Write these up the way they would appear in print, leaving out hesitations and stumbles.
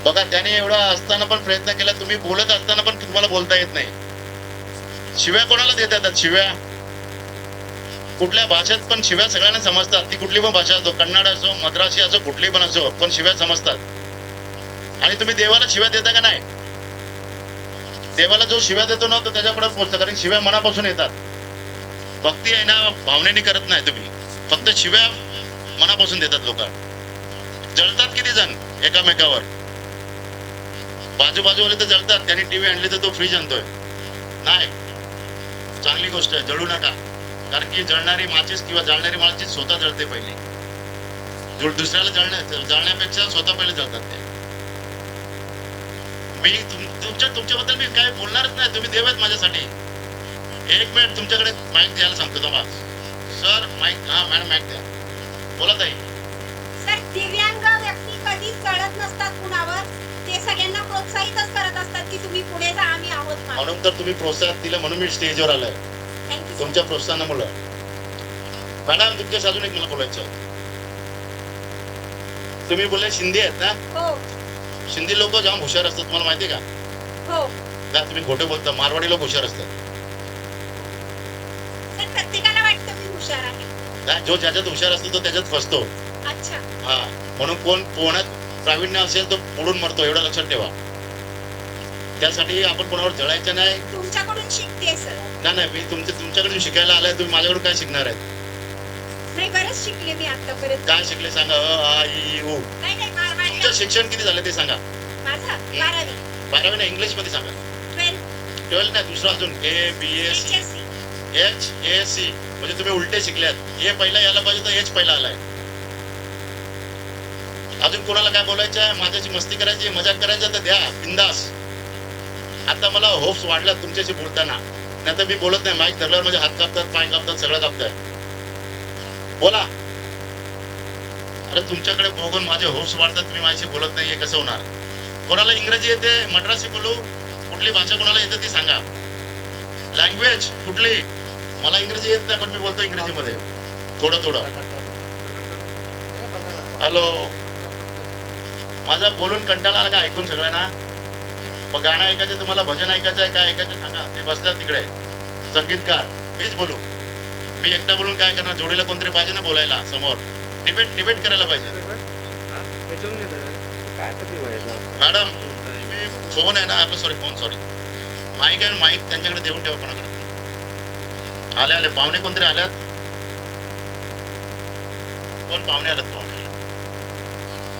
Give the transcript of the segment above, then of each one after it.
बघा, त्याने एवढा असताना पण प्रयत्न केला, तुम्ही बोलत असताना पण तुम्हाला बोलता येत नाही. शिव्या कोणाला देता येतात? शिव्या कुठल्या भाषेत पण शिव्या सगळ्यांना समजतात. ती कुठली पण भाषा असो, कन्नड असो, मद्रासी असो, कुठली पण असो, पण शिव्या समजतात. आणि तुम्ही देवाला शिव्या देता का नाही? देवाला जो शिव्या देतो ना, तो त्याच्याकडे पोहोचतो, कारण शिव्या मनापासून येतात. भक्ती आहे ना, भावनेने करत नाही तुम्ही, फक्त शिव्या मनापासून देतात लोक. जळतात किती जण एकामेकावर. बाजूवाले तर जळतात. त्यांनी टीव्ही आणली तर तो फ्रीज आणतोय. नाही, चांगली गोष्ट आहे, जळू नका. कारण की जळणारी माचीस किंवा जाळणारी माचीस स्वतः जळते पहिले. दुसऱ्याला जाळण्यापेक्षा स्वतः पहिले जळतात ते. मी तुमच्याबद्दल मी काय बोलणारच नाही. तुम्ही देव आहेत माझ्यासाठी. एक मिनिट, तुमच्याकडे माईक द्यायला सांगतो तुम्हाला. सर माईक, हा मॅडम माईक द्या. बोला ताई. सर, दिव्यांग व्यक्ती कधीच चढत नसतात कुणावर. ते सगळ्यांना प्रोत्साहितच करत असतात की तुम्ही पुढे जा, आम्ही आहोत. म्हणून तर तुम्ही प्रोत्साहन दिलं, म्हणून मी स्टेजवर आलोय. तुमच्या प्रोत्साहनामुळे. मॅडम, तुमच्या अजून एक मला बोलायचं. तुम्ही बोलले शिंदे आहेत ना? हो. शिंदे लोक जाम हुशार असतात, तुम्हाला माहितीये का? हो. का तुम्ही खोटे बोलता? मारवाडी लोक हुशार असतात. सर, प्रत्येकाला वाटतं मी हुशार आहे. जो ज्याच्यात हुशार असतो तो त्याच्यात फसतो. अच्छा. हा, म्हणून कोणात प्रावीण्य असेल तो पुढून मरतो, एवढं लक्षात ठेवा. त्यासाठी आपण कोणावर जळायचं नाही. तुमच्याकडून शिकते सर. नाही, मी तुमच्याकडून शिकायला आलाय. तुम्ही माझ्याकडून काय शिकणार आहेत? नाही, बरंच शिकले मी आतापर्यंत. काय शिकले सांगा? अ, आ, इ, उ. तुमचं शिक्षण किती झालं ते सांगा. माझं 12वी. 12वी नाही, इंग्लिश मध्ये सांगा. 12 नाही, दुसरं अजून A-B-A-C. H-A-C म्हणजे तुम्ही उलटे शिकल्यात. ए पहिला यायला पाहिजे तर एच पहिला आलाय. अजून कोणाला काय बोलायचं आहे? माझ्याशी मस्ती करायची, मजाक करायचं तर द्या, बिंदास. आता मला होप्स वाढल्यात तुमच्याशी बोलताना. नाही तर मी बोलत नाही. माईक धरल्यावर माझे हात कापतात, पाय कापतात, सगळं कापतात. बोला. अरे तुमच्याकडे बघून माझे होप्स वाढतात, तुम्ही माझ्याशी बोलत नाहीये, कसं होणार? कोणाला इंग्रजी येते? मद्रासी बोलू? कुठली भाषा कोणाला येते ती सांगा. लँग्वेज कुठली? मला इंग्रजी येत नाही, पण मी बोलतो इंग्रजीमध्ये थोडं. हॅलो, माझा बोलून कंटाळा आला का ऐकून सगळ्यांना? मग गाणं ऐकायचं, तुम्हाला भजन ऐकायचं आहे, काय ऐकायचं सांगा. ते बसतात तिकडे संगीतकार. मीच बोलू? मी एकटा बोलून काय करणार? जोडीला कोणतरी पाहिजे ना बोलायला समोर. डिबेट करायला पाहिजे. मॅडम, फोन आहे ना आपलं, सॉरी माईक आहे, माईक त्यांच्याकडे देऊन ठेवा कोणाकडे. आले पाहुणे कोणतरी आल्यात. कोण पाहुणे आल्यात? पाहुणे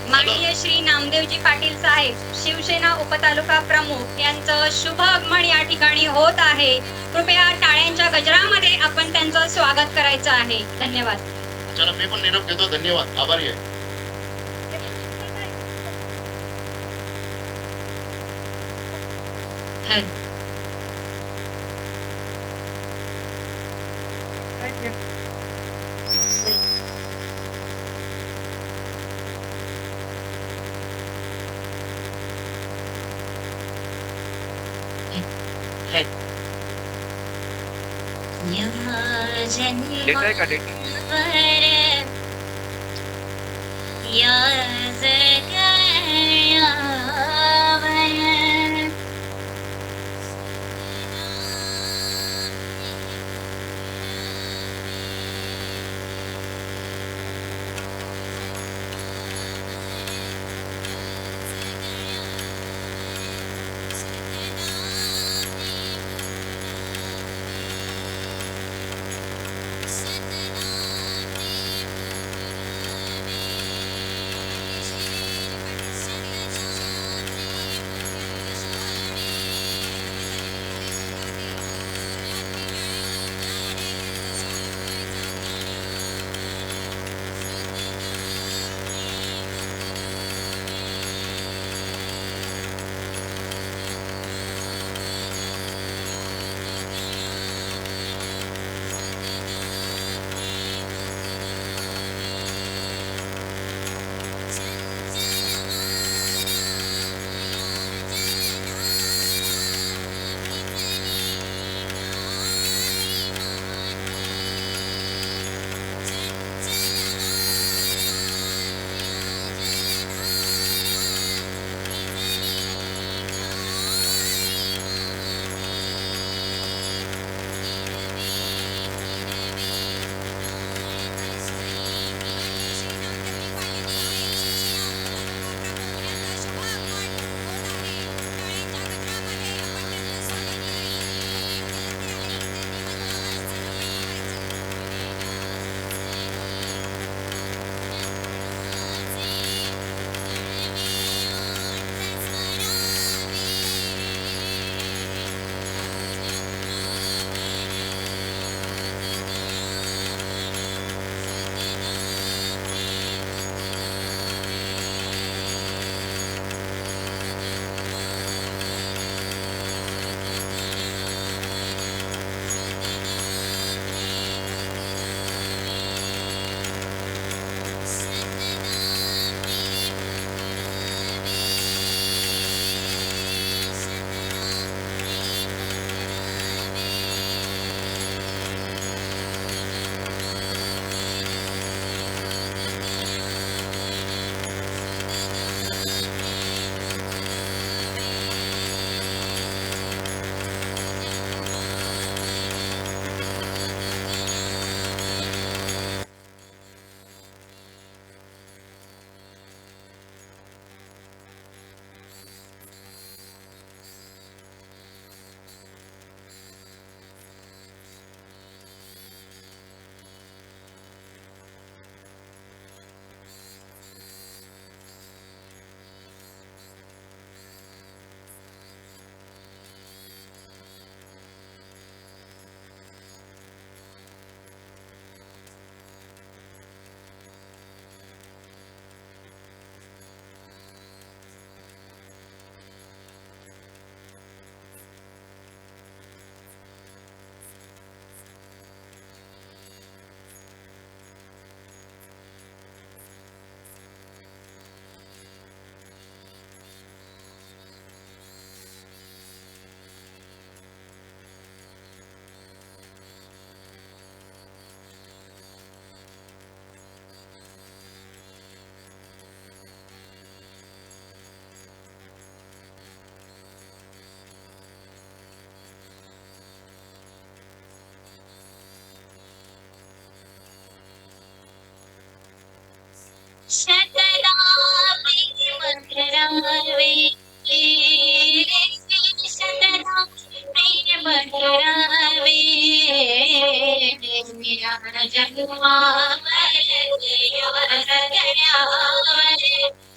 माननीय श्री नामदेवजी पाटील साहेब, शिवसेना उपतालुका प्रमुख यांचं शुभ आगमन या ठिकाणी होत आहे. कृपया टाळ्यांच्या गजरामध्ये आपण त्यांचं स्वागत करायचं आहे. धन्यवाद. चला, मी पण निरोप घेतो. धन्यवाद, आभारी आहे. शतनामी मधुरावे शतनामी मधुरावे जगमावर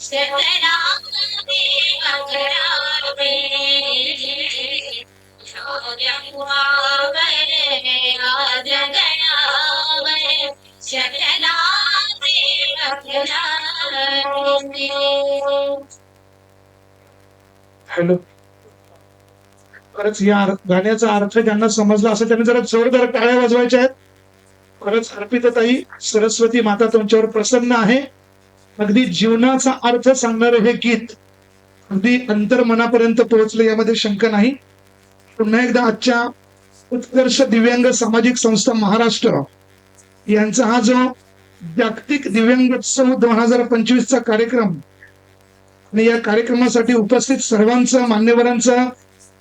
शतनामी मधुरावे हॅलो. खरंच या गाण्याचा अर्थ ज्यांना समजला असं त्यांनी जरा जोरदार टाळ्या वाजवायच्या आहेत. खरंच अर्पितताई, सरस्वती माता तुमच्यावर प्रसन्न आहे. अगदी जीवनाचा अर्थ सांगणारे हे गीत अगदी अंतर्मनापर्यंत पोहोचले, यामध्ये शंका नाही. पुन्हा एकदा आजच्या उत्कर्ष दिव्यांग सामाजिक संस्था महाराष्ट्र यांचा हा जो जागतिक दिव्यांगोत्सव 2025 चा कार्यक्रम आणि या कार्यक्रमासाठी उपस्थित सर्वांचं, मान्यवरांचं,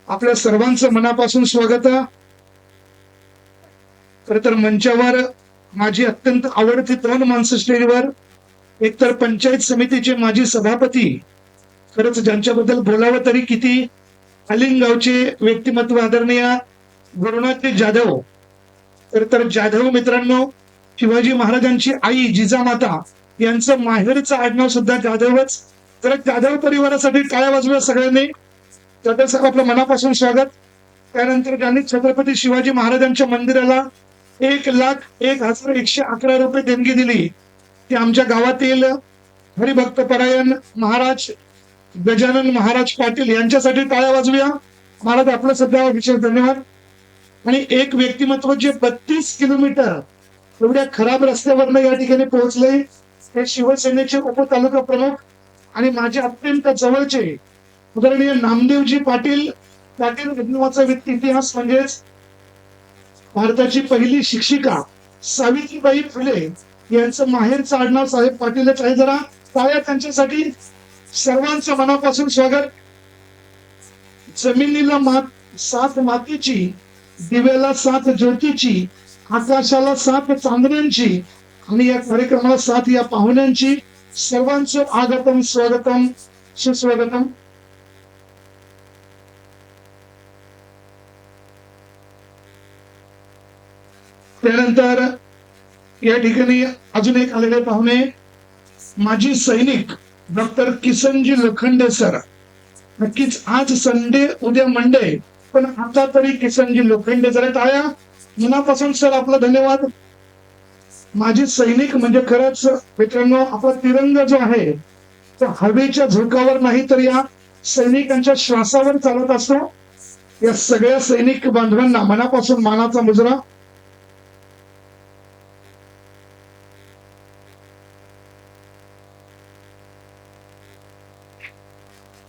आपल्या सर्वांचं मनापासून स्वागत. खर तर मंचावर माझी अत्यंत आवडती 2 माणसं स्टेजवर, एक तर पंचायत समितीचे माजी सभापती, खरंच ज्यांच्याबद्दल बोलावं तरी किती, अलिंगावचे व्यक्तिमत्व आदरणीय गुरुनाथ जाधव. तर जाधव मित्रांनो, शिवाजी महाराजांची आई जिजामाता यांचं माहेरचं आडनाव सुद्धा जाधवच. तर जाधव परिवारासाठी टाळ्या वाजव्या सगळ्यांनी. जाधव साहेब, आपलं मनापासून स्वागत. त्यानंतर ज्यांनी छत्रपती शिवाजी महाराजांच्या मंदिराला 1,01,111 रुपये देणगी दिली, ते आमच्या गावातील हरिभक्त परायण महाराज गजानन महाराज पाटील यांच्यासाठी टाळ्या वाजव्या. महाराज आपलं सध्या विशेष धन्यवाद. आणि एक व्यक्तिमत्व जे 32 किलोमीटर एवढ्या खराब रस्त्यावरनं या ठिकाणी पोहोचले, हे शिवसेनेचे उपतालुका प्रमुख आणि माझे अत्यंत जवळचे आदरणीय नामदेवजी पाटील. पाटील नावाचा इतिहास म्हणजेच भारताची पहिली शिक्षिका सावित्रीबाई फुले यांचं माहेरचं आडनाव साहेब पाटीलच आहे. जरा टाळ्या त्यांच्यासाठी. सर्वांचं मनापासून स्वागत. जमिनीला साथ मातीची, दिव्याला साथ ज्योतीची, आकाशाला साथ चांदण्यांची आणि या कार्यक्रमाला साथ या पाहुण्यांची. सर्वांचं आगतम, स्वागतम, सुस्वागतम. त्यानंतर या ठिकाणी अजून एक आलेले पाहुणे, माजी सैनिक डॉक्टर किसनजी लोखंडे सर. नक्कीच आज संडे, उद्या मंडे, पण आता तरी किसनजी लोखंडे. जरा टाळ्या मनापासून सर, आपला धन्यवाद. माजी सैनिक म्हणजे खरंच मित्रांनो, आपला तिरंगा जो आहे तो हवेच्या झोकावर नाही तर या सैनिकांच्या श्वासावर चालत असतो. या सगळ्या सैनिक बांधवांना मनापासून मानाचा मुजरा.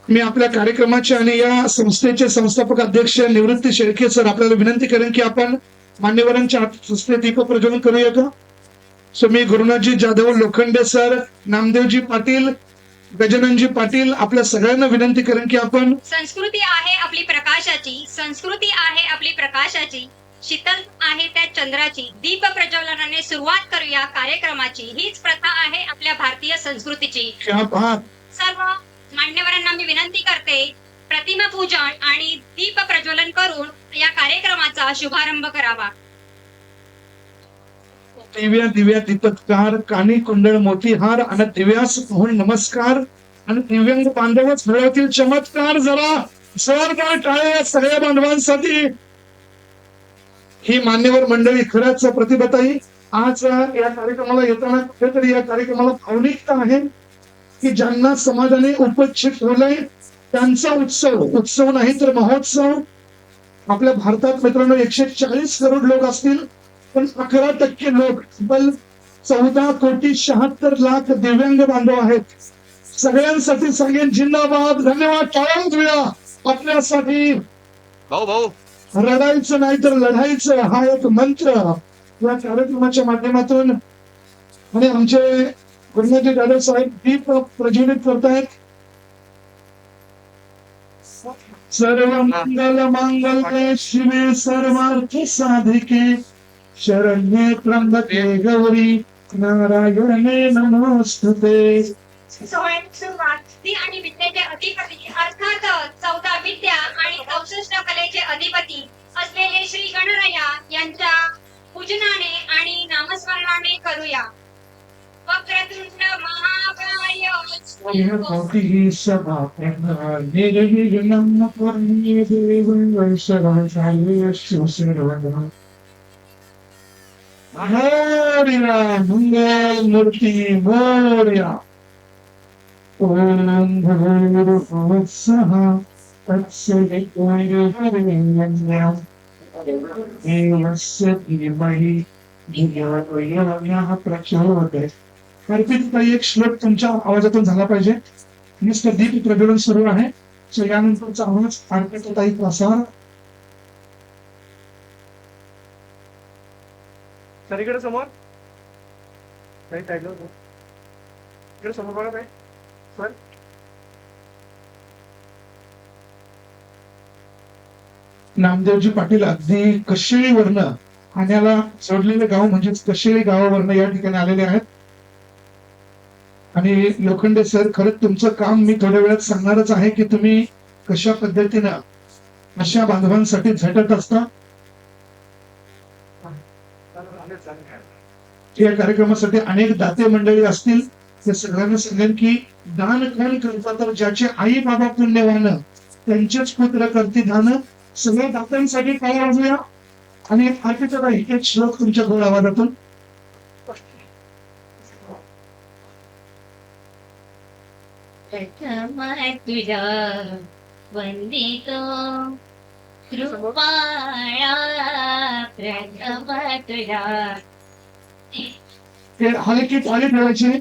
मी आपल्या कार्यक्रमाचे आणि या संस्थेचे संस्थापक अध्यक्ष निवृत्ती शेळके सर आपल्याला विनंती करेन की आपण मान्यवरांच्या हस्ते दीप प्रज्वलन करूया का. सो मी गुरुनाथजी जाधव, लोखंडे सर, नामदेवजी पाटील, गजाननजी पाटील, आपल्या सगळ्यांना विनंती करेन की आपण संस्कृती आहे आपली प्रकाशाची, संस्कृती आहे आपली प्रकाशाची, शीतल आहे त्या चंद्राची, दीप प्रज्वलनाने सुरुवात करूया कार्यक्रमाची. हीच प्रथा आहे आपल्या भारतीय संस्कृतीची. क्या बात. सर्व मान्यवरांना मी विनंती करते, प्रतिमा पूजन आणि दीप प्रज्वलन करून या कार्यक्रमाचा शुभारंभ करावा. दिव्या दिव्या दीपत्कार, कानी कुंडळ मोतीहार आणि दिव्यास पाहून नमस्कार आणि दिव्यांग बांधवच मिळवतील चमत्कार. जरा जोरदार टाळ्या सगळ्या बांधवांसाठी. ही मान्यवर मंडळी खरंच प्रतिभाताई, आज या कार्यक्रमाला येताना कुठेतरी या कार्यक्रमाला भावनिकता आहे की ज्यांना समाजाने उपस्थित ठेवलंय त्यांचा उत्सव नाही तर महोत्सव. आपल्या भारतात मित्रांनो 140 करोड लोक असतील, पण 11% लोक, तब्बल 14,76,00,000 दिव्यांग बांधव आहेत. सगळ्यांसाठी सांगेन जिंदाबाद, धन्यवाद. टाळ्या वाजवूया आपल्यासाठी. भाऊ रडायचं नाही तर लढायचं हा एक मंत्र या कार्यक्रमाच्या माध्यमातून आणि आमचे गुरुनाथजी जाधव साहेब दीप प्रज्वलित करतायत. सर्व मंगल मांगल्ये शिवे सर्वार्थ साधिके शरण्ये त्र्यंबके गौरी नारायणे नमोस्तुते. सोहळ्याची सुरुवात स्त्री आणि विद्येचे अधिपती अर्थातच 14 विद्या आणि 64 कलेचे अधिपती असलेले श्री गणराया यांच्या पूजनाने आणि नामस्मरणाने करूया. वक्रतुंड महाकाय कोटिः सभाप्रभा निर्विघ्नं कुर्मे देवं सर्वकार्येषु सर्वदा. हरिरा मंगल मूर्ती मोरया. ओम भूर्भुवस्सः तत्सवितुर्वरेण्यं देवस्य धीमहि धियो यो नः प्रचोदयात्. अर्पितताई एक श्लोक तुमच्या आवाजातून झाला पाहिजे. नुसतं दीप प्रज्वलन सुरू आहे. सो यानंतरचा आवाज अर्पितताई प्रसार. सर इकडे समोर काही टाकलं होतं. इकडे समोर बघा काय सर. नामदेवजी पाटील अगदी कशेळीवरनं ठाण्याला जोडलेले गाव म्हणजेच कशेळी गावावरनं या ठिकाणी आलेले आहेत. आणि लोखंडे सर, खरंच तुमचं काम मी थोड्या वेळात सांगणारच आहे की तुम्ही कशा पद्धतीनं अशा बांधवांसाठी झटत असता. या कार्यक्रमासाठी अनेक दाते मंडळी असतील. ते सगळ्यांना सांगेन की दान कोण करतात तर ज्याचे आई बाबा पुण्यवान त्यांचेच पुत्र करती दान. सगळ्या दात्यांसाठी काय वाजूया आणि अर्पितताई एक श्लोक तुमच्या गोड आवाजातून. प्रथम तुझा वंदितो कृपाळा प्रथम तुझा. ते हलकी टाळी ठेवायची.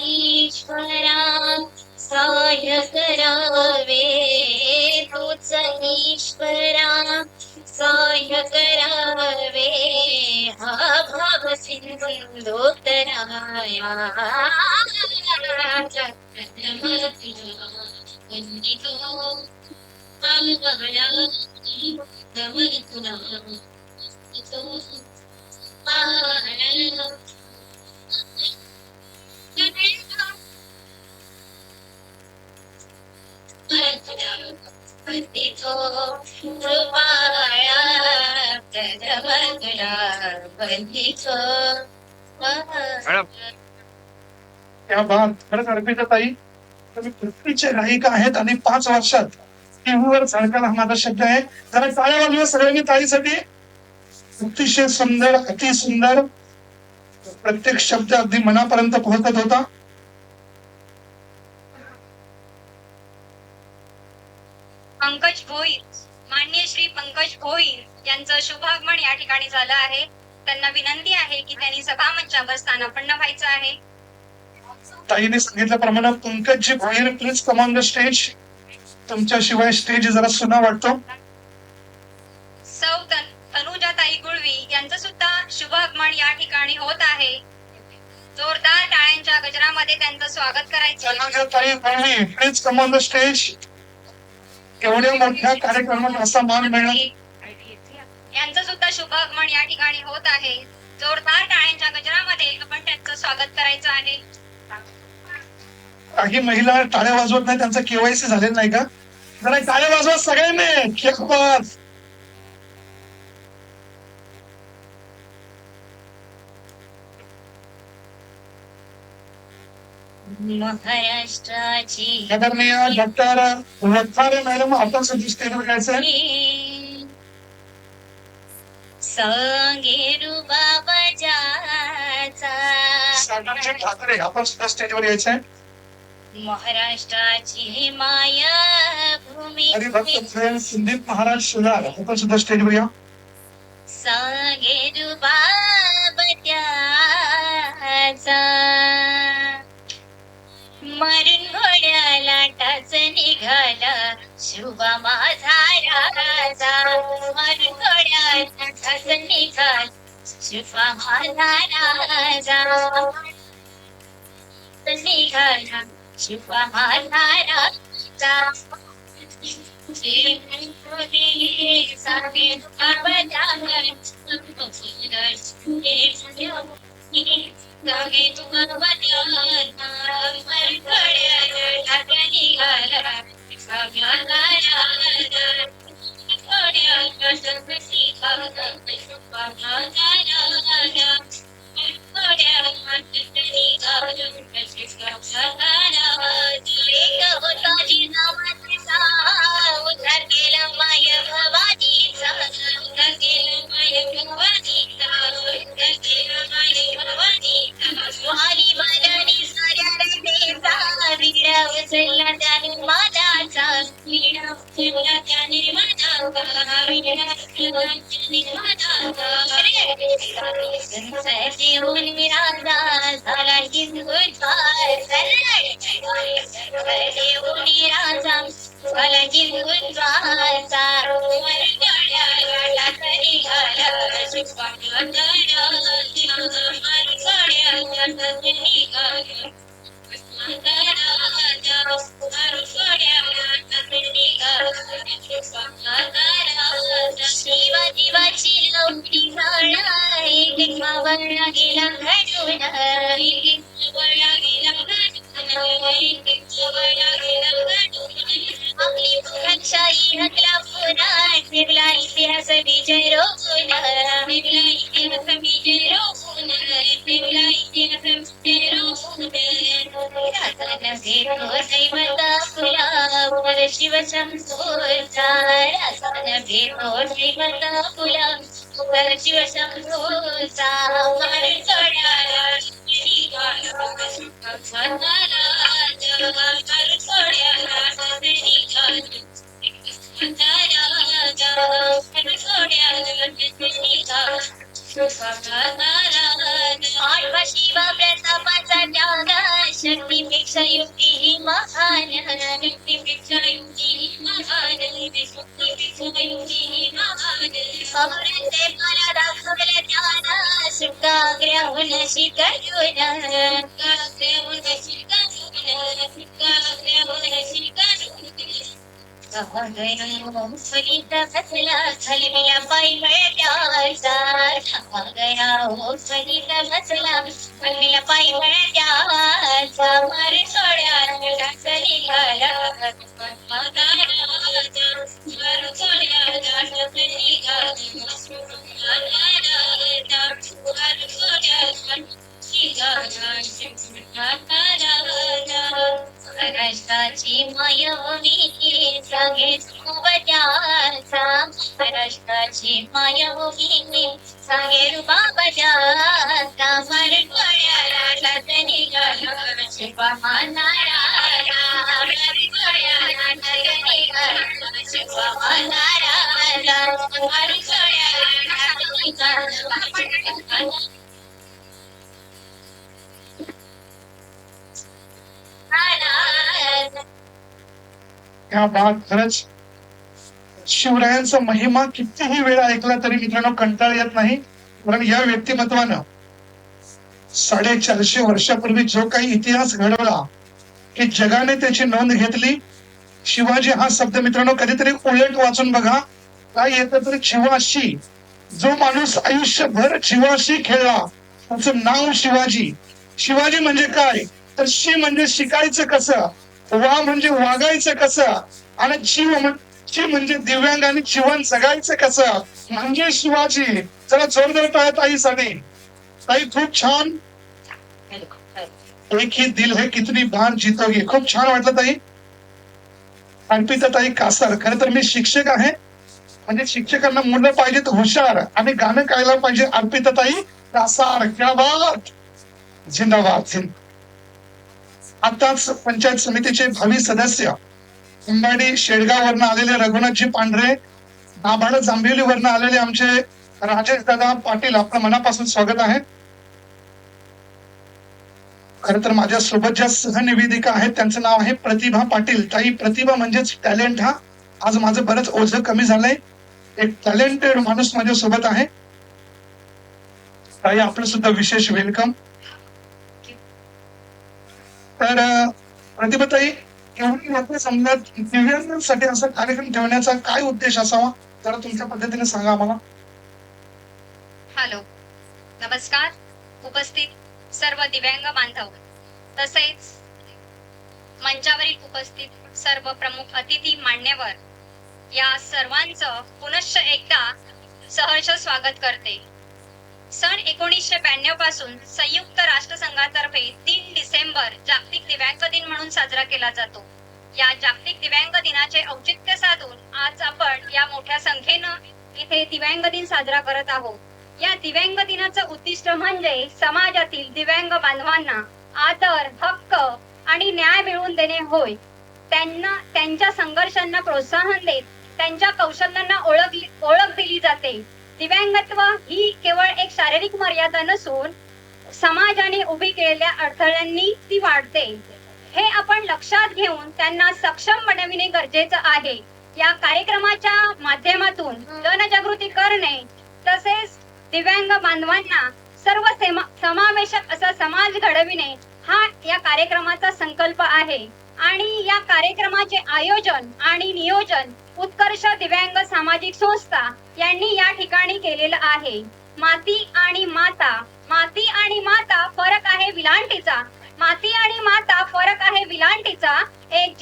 ईश्वरा सहाय्य करावे तूच ईश्वरा सहाय्य करावे हा भाव सिंधू तराया मॅडम त्या बात खरंच अर्पिता ताई तुम्ही पृथ्वीच्या गायिका आहेत आणि 5 वर्षात टीव्हीवर झळकायला हा माझा शब्द आहे. जरा टाळ्या वाजवा सगळ्यांनी ताईसाठी. अतिशय सुंदर, अति सुंदर, प्रत्येक शब्द अगदी मनापर्यंत पोहोचत होता. पंकज भोईर, माननीय श्री पंकज भोईर यांचं शुभागमन या ठिकाणी झालं आहे. त्यांना विनंती आहे की त्यांनी सभामंचावर स्थानापन्न व्हायचं आहे. ताईने सांगितल्याप्रमाणे Pankaji Bhoir please come on the stage. तुमच्याशिवाय स्टेज जरा सुना वाटतो. सौ तनुजाताई गुळवी यांचं सुद्धा शुभागमन या ठिकाणी होत आहे. जोरदार टाळ्यांच्या गजरामध्ये त्यांचं स्वागत करायचं आहे. ताई Gulvi please come on the stage. एवढ्या मोठ्या कार्यक्रमात असा मान मिळणं. यांचं सुद्धा शुभागमन या ठिकाणी होत आहे. जोरदार टाळ्यांच्या गजरामध्ये आपण त्यांचं स्वागत करायचं आहे. काही महिला टाळ्या वाजवत नाही, त्यांचं केवायसी झालेलं नाही का? जरा टाळ्या वाजवा सगळ्यांनी. खेळपास महाराष्ट्राची आदरणीय डॉक्टर वखारे मॅडम आपण सुद्धा स्टेजवर यायचं. सांगेरू बाबाजाचा सागरजी ठाकरे आपण सुद्धा स्टेजवर यायचंय. महाराष्ट्राची माया भूमी हरिभक्त संदीप महाराज शिलार आपण सुद्धा स्टेजवर या. सांगेरू बाबाजाचा मारून घोड्या लाटाच निघाला शुभा माझा राजा. मारून घोड्या लाटाच निघाला शुभा माझा राजा. निघाला शुभा माझा राजा. जागे तुका बजाना मरकड्या ढाकणी घाला सगळ्याला राजा. थोड्या कसकशी खाला शुभा राजा. थोड्या कसकशी घालून शुभा राजा. एक होता जिजामातीचा उद्धार केला माय भवानीचा. उद्धार केला माय भवानीचा. उद्धार केला माय भवानीचा. सुहानी बालानी साऱ्या रस्त्याचा विडा उचलला त्याने मालाचा. विडा उचलला त्याने मालाचा. विडा उचलला त्याने मालाचा. संसदेहून राजा झाला हिंदुत्वार. संसदेहून राजा झाला हिंदुत्वाचा. मरकड्या लाटाच निघाला शुभा माझा राजा. मरकड्या लाटाच निघाला शुभा राजा. मरकड्या लाटाच निघाला शुभा राजा. शिवाजीवाची लवटी झाला एक मावळला गेला घडून. एक मावळला गेला घडून. एक मावळला गेला घडून. आपली पुराणशाही हकला पुन्हा फिरला इतिहास विजय रोखून. फिरला इतिहास विजय रोखून. फिरला इतिहास विजय रोखून. राजानं भेटो दैवत फुला वर शिवशंभूचा. राजानं भेटो दैवत फुला वर शिवशंभूचा. मरकड्या निघाला शुभा राजा. मरकड्या निघाला शुभा राजा. मरकड्या निघाला शुभा राजा. आठवा शिवा प्रतापाचा त्याग शक्तीपेक्षा युक्ती ही महान. शक्तीपेक्षा युक्ती ही महान. शक्तीपेक्षा युक्ती ही महान. औरंगजेबाला दाखवलं त्यानं सुकाग्र्याहून शिकवून. सुकाग्र्याहून शिकवून. सुकाग्र्याहून शिकवून. फलित फसला खलबिया पायी वळत्याचा. गया हो फलित फसला खलबिया पायी वळत्याचा. मरकड्या लाटाच निघाला माझा राजा. मरकड्या लाटाच निघाला शुभा राजा. कष्टाची माया होईने सांगेल बाबाच्या मरगळ्याला नदनी गळ शिवा मानाळा मरगळ्याला नदनी गळ शिवा मानाळा मरगळ्याला नदनी गळ ह्या बात खरंच शिवरायांचा महिमा कितीही वेळा ऐकला तरी मित्रांनो कंटाळ येत नाही. कारण या व्यक्तिमत्वानं 450 वर्षापूर्वी जो काही इतिहास घडवला की जगाने त्याची नोंद घेतली. शिवाजी हा शब्द मित्रांनो कधीतरी उलट वाचून बघा काय येतं तर शिवाशी. जो माणूस आयुष्यभर शिवाशी खेळला त्याचं नाव शिवाजी. शिवाजी म्हणजे काय तर शी म्हणजे शिकायचं कसं, वा म्हणजे वागायचं कसं, आणि ची म्हणजे दिव्यांग आणि जीवन जगायचं कसं म्हणजे शिवाजी. जरा जोरदार टाळ्या ताईसाठी. ताई खूप छान. एक ही दिल है कितनी बार जीतोगे. खूप छान वाटलं ताई. अर्पिता ताई कासार. खरं तर मी शिक्षक आहे म्हणजे शिक्षकांना मुलं पाहिजेत हुशार आणि गाणं गायला पाहिजे. अर्पिता ताई कासार क्या बात. जिंदाबाद. आताच पंचायत समितीचे भावी सदस्य अंबाडी शेडगाववरनं आलेले रघुनाथजी पांढरे, दाभाड जांभिवलीवरनं आलेले आमचे राजेश दादा पाटील, आपलं मनापासून स्वागत आहे. खर तर माझ्या सोबत ज्या सहनिवेदिका आहेत त्यांचं नाव आहे प्रतिभा पाटील. ताई प्रतिभा म्हणजेच टॅलेंट. हा आज माझं बरंच ओझं कमी झालंय. एक टॅलेंटेड माणूस माझ्या सोबत आहे. ताई आपलं सुद्धा विशेष वेलकम. तर प्रतिभा ताई एवढी लोक समजत दिव्यांगांसाठी असा कार्यक्रम ठेवण्याचा काय उद्देश असावा जरा तुमच्या पद्धतीने सांगा आम्हाला. हॅलो, नमस्कार उपस्थित सर्व दिव्यांग बांधव तसेच मंचावरील उपस्थित सर्व प्रमुख अतिथी मान्यवर या सर्वांचं पुनश्च एकदा सहर्ष स्वागत करते. सन 1992 पासून संयुक्त राष्ट्रसंघातर्फे 3 डिसेंबर जागतिक दिव्यांग दिन म्हणून साजरा केला जातो. या जागतिक दिव्यांग दिनाचे औचित्य साधून आज आपण या मोठ्या संख्येनं इथे दिव्यांग दिन साजरा करत आहोत. या दिव्यांग दिनाचं उद्दिष्ट म्हणजे समाजातील दिव्यांग बांधवांना आदर, हक्क आणि न्याय मिळवून देणे होय. त्यांना त्यांच्या संघर्षांना प्रोत्साहन देत त्यांच्या कौशल्यांना ओळख दिली जाते. दिव्यांगत्व ही केवळ एक शारीरिक मर्यादा नसून समाजाने उभी केलेल्या अडथळ्यांनी ती वाढते. हे आपण लक्षात घेऊन त्यांना सक्षम बनविणे गरजेचं आहे. या कार्यक्रमाच्या माध्यमातून जनजागृती करणे तसेच दिव्यांग बांधवांना सर्व समावेशक असा समाज घडविणे हा या कार्यक्रमाचा संकल्प आहे. आणि या कार्यक्रमाचे आयोजन आणि नियोजन उत्कर्ष दिव्यांग सामाजिक संस्था यांनी या ठिकाणी केलेलं आहे. माती आणि माता फरक आहे विलांटीचा. माती आणि माता फरक आहे विलांटीचा. एक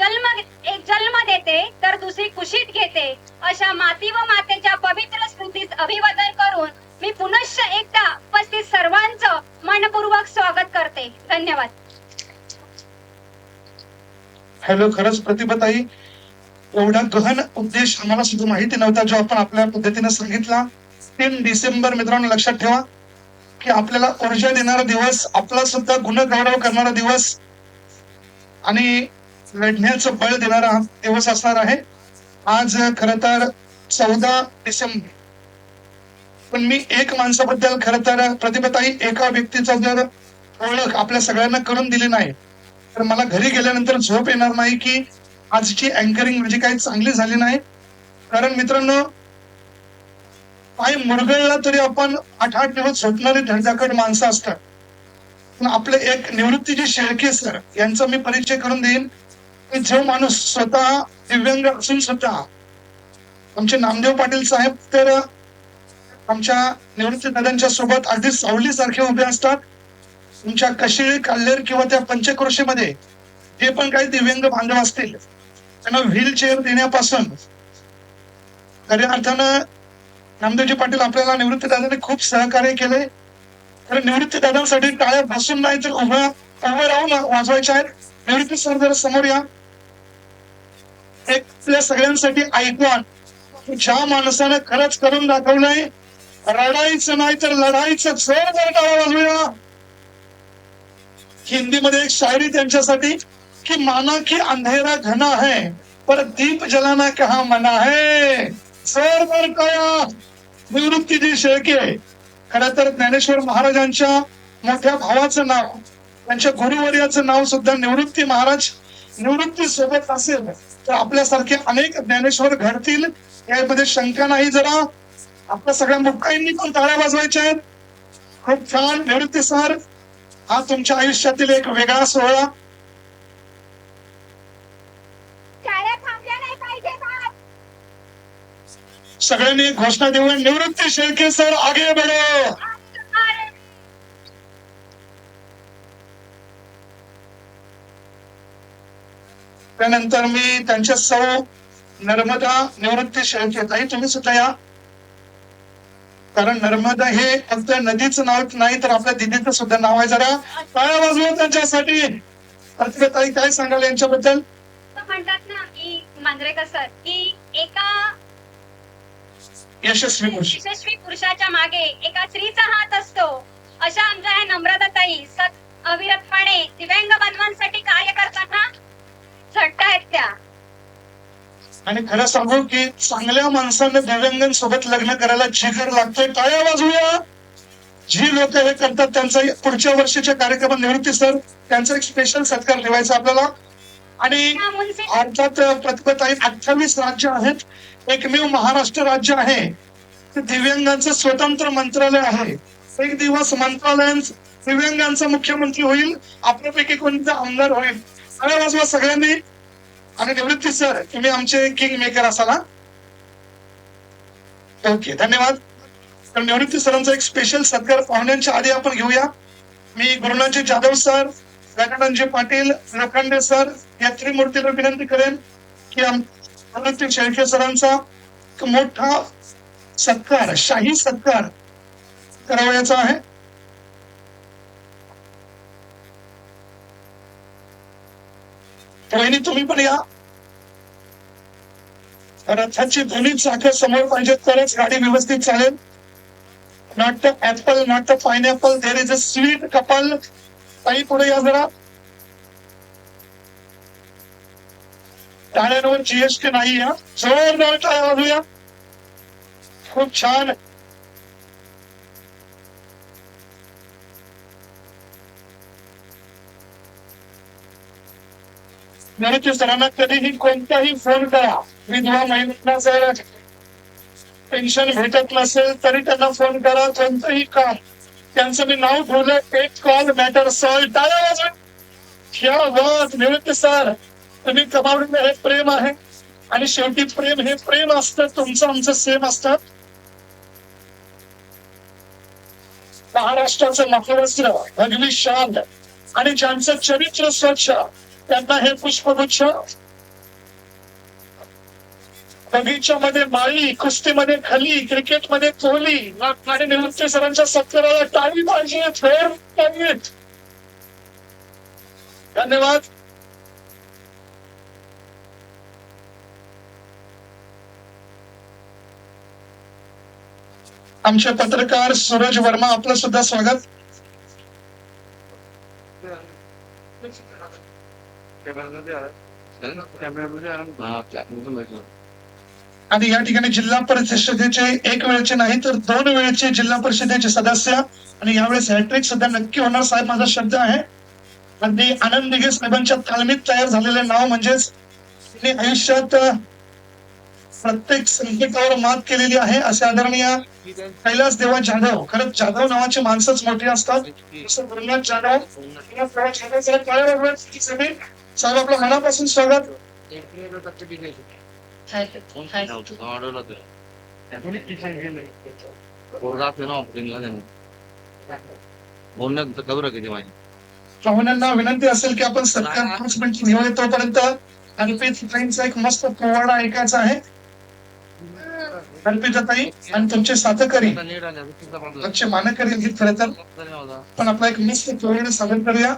जन्म देते तर दुसरी कुशीत घेते. अशा माती व मातेच्या पवित्र स्मृतीस अभिवादन करून मी पुनश्च एकदा उपस्थित सर्वांचं मनपूर्वक स्वागत करते. धन्यवाद. हॅलो, खरंच प्रतिभाताई एवढा गहन उद्देश आम्हाला सुद्धा माहिती नव्हता जो आपण आपल्या पद्धतीने सांगितला. 3 डिसेंबर मित्रांनो लक्षात ठेवा की आपल्याला ऊर्जा देणारा दिवस, आपला सुद्धा गुणगौरव करणारा दिवस आणि लढण्याचं बळ देणारा दिवस असणार आहे. आज खर तर 14 डिसेंबर. पण मी एक माणसाबद्दल खर तर प्रतिभाताई एका व्यक्तीचा जर ओळख आपल्या सगळ्यांना करून दिली नाही तर मला घरी गेल्यानंतर झोप येणार नाही की आजची अँकरिंग म्हणजे काही चांगली झाली नाही. कारण मित्रांनो पाय मुरगळला तरी आपण 8-8 दिवस झोपणारी धडधाकट माणसं असतात. पण आपले एक निवृत्तीचे शेळके सर यांचा मी परिचय करून देईन की जो माणूस स्वतः दिव्यांग असून सुद्धा आमचे नामदेव पाटील साहेब तर आमच्या निवृत्ती दादांच्या सोबत अगदी सावली सारखे उभे असतात. तुमच्या कशिळी, काल्हेर किंवा त्या पंचक्रोशीमध्ये जे पण काही दिव्यांग बांधव असतील त्यांना व्हीलचेअर देण्यापासून खऱ्या अर्थानं नामदेवजी पाटील आपल्याला निवृत्ती दादांनी खूप सहकार्य केले. तर निवृत्ती दादांसाठी टाळ्या बसून नाही तर उभं राहून वाजवायच्या आहेत. निवृत्ती सर जरा समोर या. एक आपल्या सगळ्यांसाठी आयकॉन ज्या माणसानं खरंच करून दाखवलंय, रडायचं नाही तर लढायचं, जोरदार टाळ्या वाजवूया. हिंदीमध्ये एक शायरी त्यांच्यासाठी की माना की अंधेरा घना है पर दीप जलाना कहा मना है. जोरदार टाळ्या. निवृत्तीजी शेळके, खर तर ज्ञानेश्वर महाराजांच्या मोठ्या भावाचं नाव, त्यांच्या गुरुवर्याचं नाव सुद्धा निवृत्ती महाराज. निवृत्ती सोबत असेल तर आपल्यासारखे अनेक ज्ञानेश्वर घडतील यामध्ये शंका नाही. जरा आपल्या सगळ्या मुक्काईंनी पण टाळ्या वाजवायच्या आहेत. खूप छान निवृत्ती सर, हा तुमच्या आयुष्यातील एक वेगळा सोहळा. शाळा थांबल्या नाही पाहिजे का? सगळ्यांनी एक घोषणा देऊया, निवृत्ती शेळके सर आगे बढो. त्यानंतर मी त्यांच्या सौ नर्मदा निवृत्ती शेळके ताई, तुम्ही सुद्धा या. कारण नर्मदा हे फक्त नदीचं नाव नाही तर आपल्या दिदीचं सुद्धा नाव आहे. जरा टाळ्या वाजवूया त्यांच्यासाठी. प्रतिभाताई काय सांगाल यांच्याबद्दल? म्हणतात ना की मांजरेकर सर की एका यशस्वी पुरुष, यशस्वी पुरुषाच्या मागे एका स्त्रीचा हात असतो. अशा आमच्या ह्या नम्रताताई अविरतपणे दिव्यांग बांधवांसाठी कार्य करताना झटतायत त्या. आणि खरं सांगू की चांगल्या माणसानं दिव्यांगांसोबत लग्न करायला जिगर लागतोय. टाळ्या वाजवूया. जी लोक हे करतात त्यांचा पुढच्या वर्षीच्या कार्यक्रमात निवृत्ती सर त्यांचा एक स्पेशल सत्कार ठेवायचा आपल्याला. आणि भारतात प्रतिभाताई 28 राज्य आहेत. एकमेव महाराष्ट्र राज्य आहे दिव्यांगांचं स्वतंत्र मंत्रालय आहे. एक दिवस मंत्रालयात दिव्यांगांचा मुख्यमंत्री होईल, आपल्यापैकी कोणता आमदार होईल. टाळ्या वाजवा सगळ्यांनी. आणि निवृत्ती सर तुम्ही आमचे किंग मेकर असाल. ओके, धन्यवाद. तर निवृत्ती सरांचा एक स्पेशल सत्कार पाहुण्यांच्या आधी आपण घेऊया. मी गुरुनाथजी जाधव सर, गजाननजी पाटील, लोखंडे सर या त्रिमूर्तीला विनंती करेन की निवृत्ती शेळके सरांचा मोठा सत्कार, शाही सत्कार करावयाचा आहे. वहिनी तुम्ही पण या. रथाची दोन्ही चाकं समोर पाहिजेत तरच गाडी व्यवस्थित चालेल. Not the apple, not the pineapple, there is a sweet couple. ताई पुढे या जरा. टाळ्यांवर जीएसटी नाही या. जोरदार टाळ्या वाजूया. खूप छान. निवृत्ती सरांना कधीही कोणताही फोन करा. विधवा महिलांना जर पेन्शन भेटत नसेल तरी त्यांना फोन करा. कोणतंही काम त्यांचं मी नाव ठेवलं, एक कॉल मॅटर सॉल्व. टाळ्या वाजवा. क्या बात निवृत्ती सर, तुम्ही कमावलेलं हे प्रेम आहे. आणि शेवटी प्रेम हे प्रेम असतं. तुमचं आमचं सेम असतं. महाराष्ट्राचं महावस्त्र, भगवी शाल आणि ज्यांचं चरित्र स्वच्छ त्यांना हे पुष्पगुच्छ. बगीच्यामध्ये माळी, कुस्तीमध्ये खली, क्रिकेटमध्ये कोहली आणि निवृत्ती सरांच्या सत्काराला टाळी पाहिजे. फेर पाहिजेत. धन्यवाद. आमचे पत्रकार सूरज वर्मा, आपलं सुद्धा स्वागत. आणि या ठिकाणी जिल्हा परिषदेचे एक वेळचे नाही तर 2 वेळचे जिल्हा परिषदेचे सदस्य आणि यावेळेस हॅट्रिक सुद्धा नक्की होणार साहेब, माझा शब्द आहे. अगदी आनंद दिघे साहेबांच्या तालमीत तयार झालेले नाव. म्हणजेच त्यांनी आयुष्यात प्रत्येक संकटावर मात केलेली आहे असे आदरणीय कैलास देवा जाधव. खरंच जाधव नावाची माणसंच मोठी असतात. गुरुनाथ जाधव साहेब, आपलं मनापासून स्वागत. पाहुण्यांना विनंती असेल की आपण सत्कार 5 मिनिट घेऊया. तोपर्यंत अर्पिताईंचा एक मस्त पोवाडा ऐकायचा आहे. अर्पिताताई आणि तुमचे साथकरी, तुमचे मानकरी आहेत खरं तर, पण आपला एक मस्त पोवाडा सादर करूया.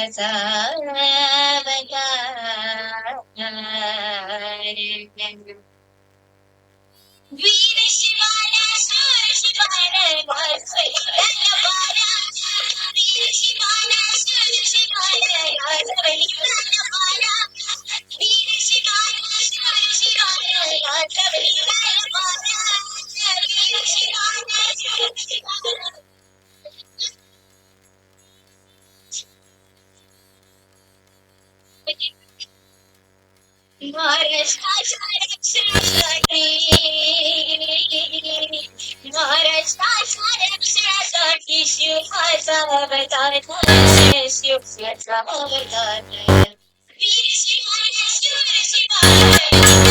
शिवाचा अवतार. वीर शिवाला शूर शिवाला गाजवली तलवारा. वीर शिवाला शूर शिवाला गाजवली तलवारा. वीर शिवाला शूर शिवाला गाजवली तलवारा. वीर शिवाला शूर शिवाला. महाराष्ट्राच्या रक्षणासाठी शिवाचा अवतार झाला. शिवाचा अवतार. वीर शिवाला शूर शिवाला